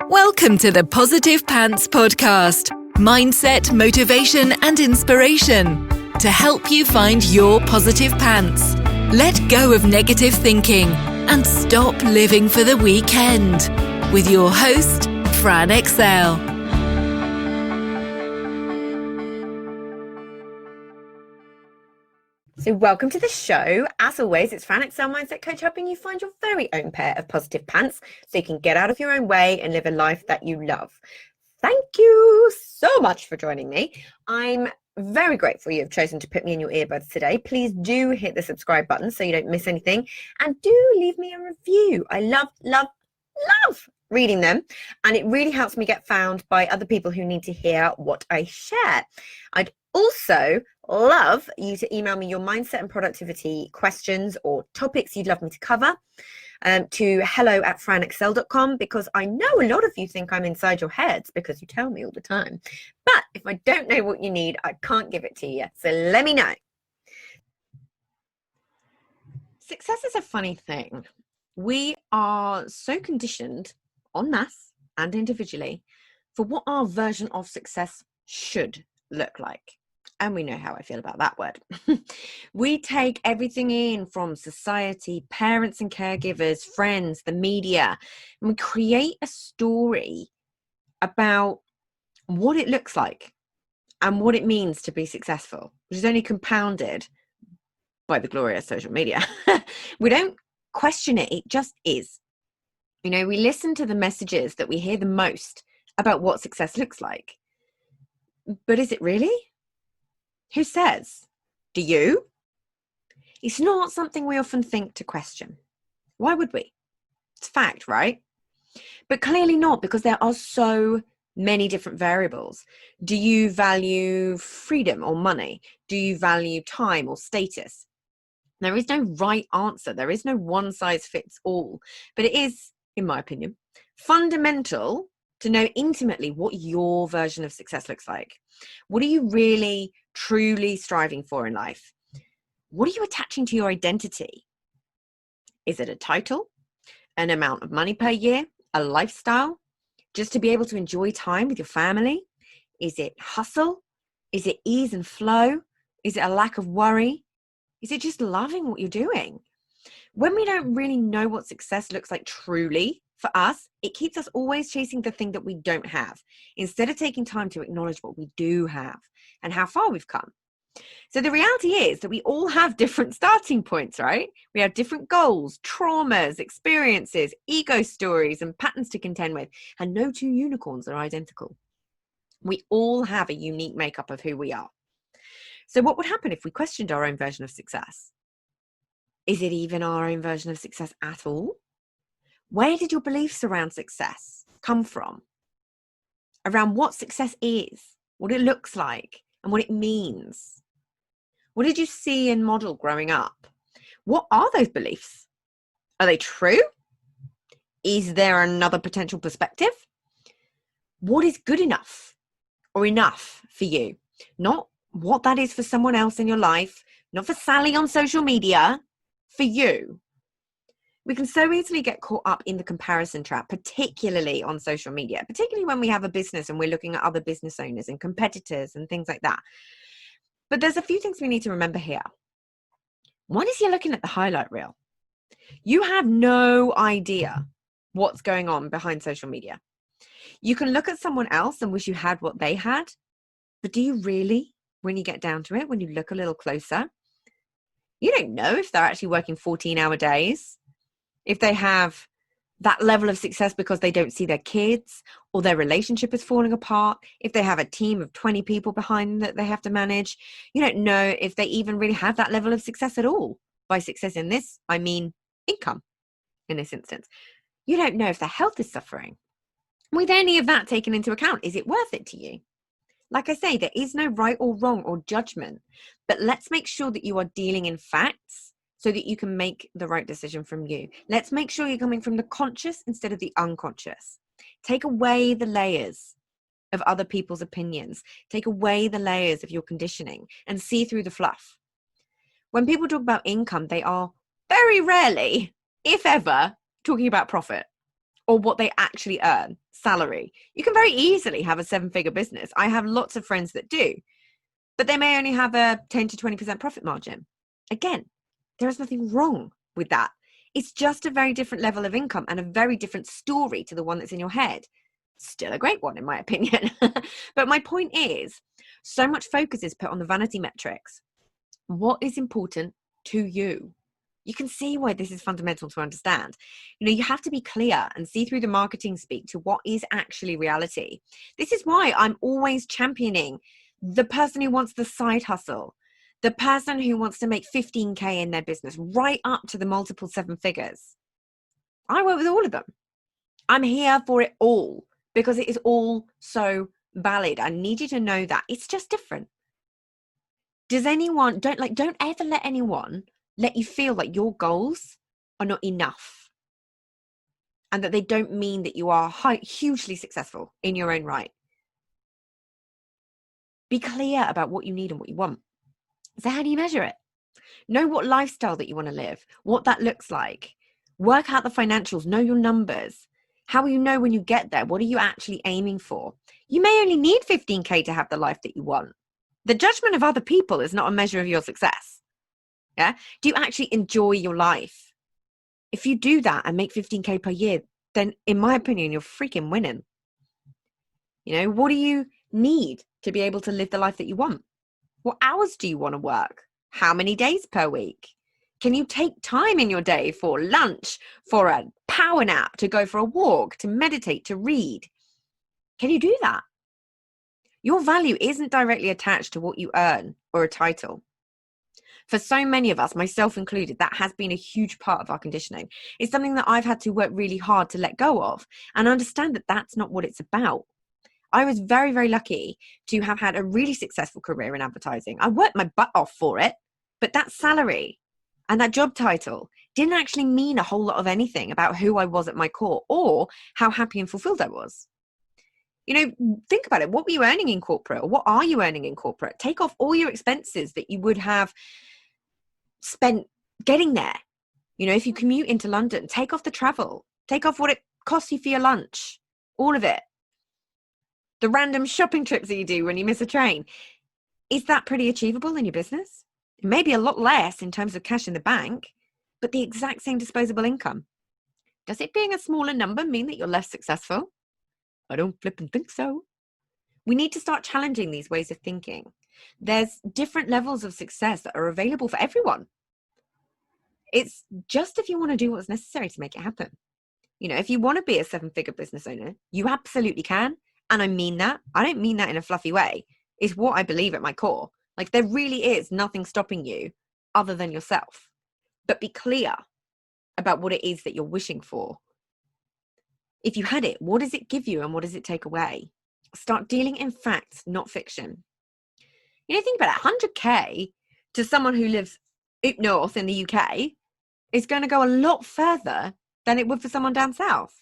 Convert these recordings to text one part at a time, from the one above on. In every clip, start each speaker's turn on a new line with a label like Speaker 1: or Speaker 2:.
Speaker 1: Welcome to the Positive Pants Podcast. Mindset, motivation, and inspiration to help you find your positive pants. Let go of negative thinking and stop living for the weekend. With your host, Fran Excel.
Speaker 2: So welcome to the show. As always, it's Fran Excel Mindset Coach, helping you find your very own pair of positive pants so you can get out of your own way and live a life that you love. Thank you so much for joining me. I'm very grateful you've chosen to put me in your earbuds today. Please do hit the subscribe button so you don't miss anything, and do leave me a review. I love reading them, and it really helps me get found by other people who need to hear what I share. I'd also love you to email me your mindset and productivity questions or topics you'd love me to cover to hello@franexcel.com, because I know a lot of you think I'm inside your heads because you tell me all the time. But if I don't know what you need, I can't give it to you. So let me know. Success is a funny thing. We are so conditioned en masse and individually for what our version of success should look like. And we know how I feel about that word. We take everything in from society, parents and caregivers, friends, the media, and we create a story about what it looks like and what it means to be successful, which is only compounded by the glory of social media. We don't question it, it just is. You know, we listen to the messages that we hear the most about what success looks like. But is it really? Who says? Do you? It's not something we often think to question. Why would we? It's fact, right? But clearly not, because there are so many different variables. Do you value freedom or money? Do you value time or status? There is no right answer. There is no one size fits all. But it is, in my opinion, fundamental to know intimately what your version of success looks like. What are you really, truly striving for in life? What are you attaching to your identity? Is it a title, an amount of money per year, a lifestyle, just to be able to enjoy time with your family? Is it hustle? Is it ease and flow? Is it a lack of worry? Is it just loving what you're doing? When we don't really know what success looks like truly for us, it keeps us always chasing the thing that we don't have, instead of taking time to acknowledge what we do have and how far we've come. So the reality is that we all have different starting points, right? We have different goals, traumas, experiences, ego stories, and patterns to contend with, and no two unicorns are identical. We all have a unique makeup of who we are. So what would happen if we questioned our own version of success? Is it even our own version of success at all? Where did your beliefs around success come from? Around what success is, what it looks like, and what it means? What did you see and model growing up? What are those beliefs? Are they true? Is there another potential perspective? What is good enough or enough for you? Not what that is for someone else in your life, not for Sally on social media, for you. We can so easily get caught up in the comparison trap, particularly on social media, particularly when we have a business and we're looking at other business owners and competitors and things like that. But there's a few things we need to remember here. One is you're looking at the highlight reel. You have no idea what's going on behind social media. You can look at someone else and wish you had what they had, but do you really, when you get down to it, when you look a little closer? You don't know if they're actually working 14-hour days, if they have that level of success because they don't see their kids or their relationship is falling apart, if they have a team of 20 people behind them that they have to manage. You don't know if they even really have that level of success at all. By success in this, I mean income in this instance. You don't know if their health is suffering. With any of that taken into account, is it worth it to you? Like I say, there is no right or wrong or judgment, but let's make sure that you are dealing in facts so that you can make the right decision from you. Let's make sure you're coming from the conscious instead of the unconscious. Take away the layers of other people's opinions. Take away the layers of your conditioning and see through the fluff. When people talk about income, they are very rarely, if ever, talking about profit or what they actually earn, salary. You can very easily have a 7-figure business. I have lots of friends that do, but they may only have a 10 to 20% profit margin. Again, there is nothing wrong with that. It's just a very different level of income and a very different story to the one that's in your head. Still a great one, in my opinion. But my point is, so much focus is put on the vanity metrics. What is important to you? You can see why this is fundamental to understand. You have to be clear and see through the marketing speak to what is actually reality. This is why I'm always championing the person who wants the side hustle, the person who wants to make 15K in their business, right up to the multiple 7 figures. I work with all of them. I'm here for it all because it is all so valid. I need you to know that it's just different. Don't ever let anyone let you feel like your goals are not enough and that they don't mean that you are hugely successful in your own right. Be clear about what you need and what you want. So how do you measure it? Know what lifestyle that you want to live, what that looks like. Work out the financials, know your numbers. How will you know when you get there? What are you actually aiming for? You may only need 15K to have the life that you want. The judgment of other people is not a measure of your success. Yeah? Do you actually enjoy your life? If you do that and make 15K per year, then in my opinion, you're freaking winning. What do you need to be able to live the life that you want? What hours do you want to work? How many days per week? Can you take time in your day for lunch, for a power nap, to go for a walk, to meditate, to read? Can you do that? Your value isn't directly attached to what you earn or a title. For so many of us, myself included, that has been a huge part of our conditioning. It's something that I've had to work really hard to let go of and understand that that's not what it's about. I was very, very lucky to have had a really successful career in advertising. I worked my butt off for it, but that salary and that job title didn't actually mean a whole lot of anything about who I was at my core or how happy and fulfilled I was. Think about it. What were you earning in corporate, or what are you earning in corporate? Take off all your expenses that you would have spent getting there. If you commute into London, take off the travel, take off what it costs you for your lunch, all of it. The random shopping trips that you do when you miss a train. Is that pretty achievable in your business? It may be a lot less in terms of cash in the bank, but the exact same disposable income. Does it being a smaller number mean that you're less successful? I don't flip and think so. We need to start challenging these ways of thinking. There's different levels of success that are available for everyone. It's just if you want to do what's necessary to make it happen. If you want to be a 7-figure business owner, you absolutely can. And I mean that. I don't mean that in a fluffy way. It's what I believe at my core. Like, there really is nothing stopping you other than yourself. But be clear about what it is that you're wishing for. If you had it, what does it give you and what does it take away? Start dealing in facts, not fiction. Think about it. 100K to someone who lives up north in the UK is going to go a lot further than it would for someone down south.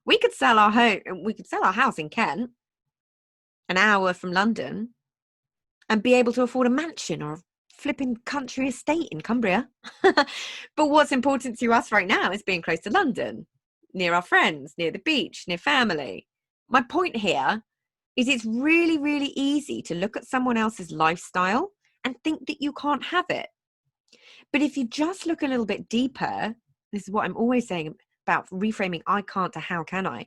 Speaker 2: We could sell our house in Kent, an hour from London, and be able to afford a mansion or a flipping country estate in Cumbria. But what's important to us right now is being close to London, near our friends, near the beach, near family. My point here is it's really, really easy to look at someone else's lifestyle and think that you can't have it. But if you just look a little bit deeper, this is what I'm always saying about reframing I can't to how can I.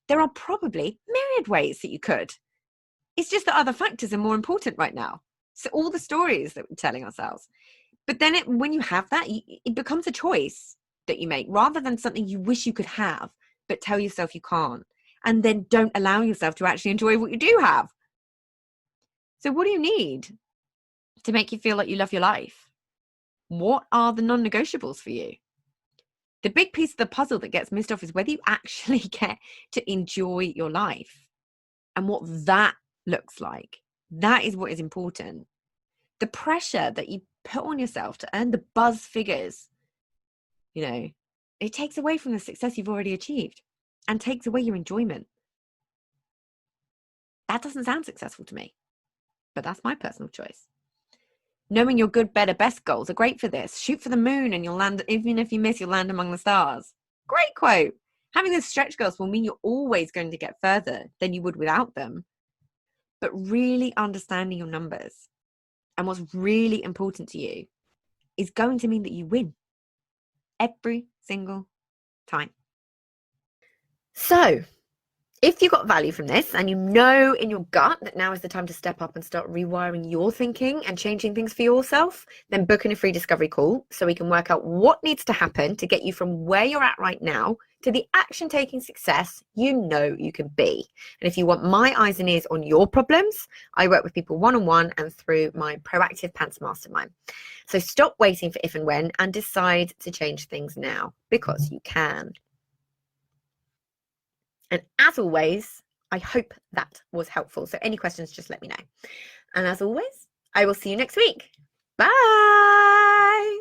Speaker 2: There are probably myriad ways that you could. It's just that other factors are more important right now. So all the stories that we're telling ourselves. But then when you have that, it becomes a choice that you make rather than something you wish you could have, but tell yourself you can't. And then don't allow yourself to actually enjoy what you do have. So what do you need to make you feel like you love your life? What are the non-negotiables for you? The big piece of the puzzle that gets missed off is whether you actually get to enjoy your life and what that looks like. That is what is important. The pressure that you put on yourself to earn the buzz figures, it takes away from the success you've already achieved and takes away your enjoyment. That doesn't sound successful to me, but that's my personal choice. Knowing your good, better, best goals are great for this. Shoot for the moon and you'll land, even if you miss, you'll land among the stars. Great quote. Having those stretch goals will mean you're always going to get further than you would without them. But really understanding your numbers and what's really important to you is going to mean that you win every single time. So, if you got value from this and you know in your gut that now is the time to step up and start rewiring your thinking and changing things for yourself, then book in a free discovery call so we can work out what needs to happen to get you from where you're at right now to the action-taking success you know you can be. And if you want my eyes and ears on your problems, I work with people one-on-one and through my Proactive Pants Mastermind. So stop waiting for if and when and decide to change things now, because you can. And as always, I hope that was helpful. So any questions, just let me know. And as always, I will see you next week. Bye.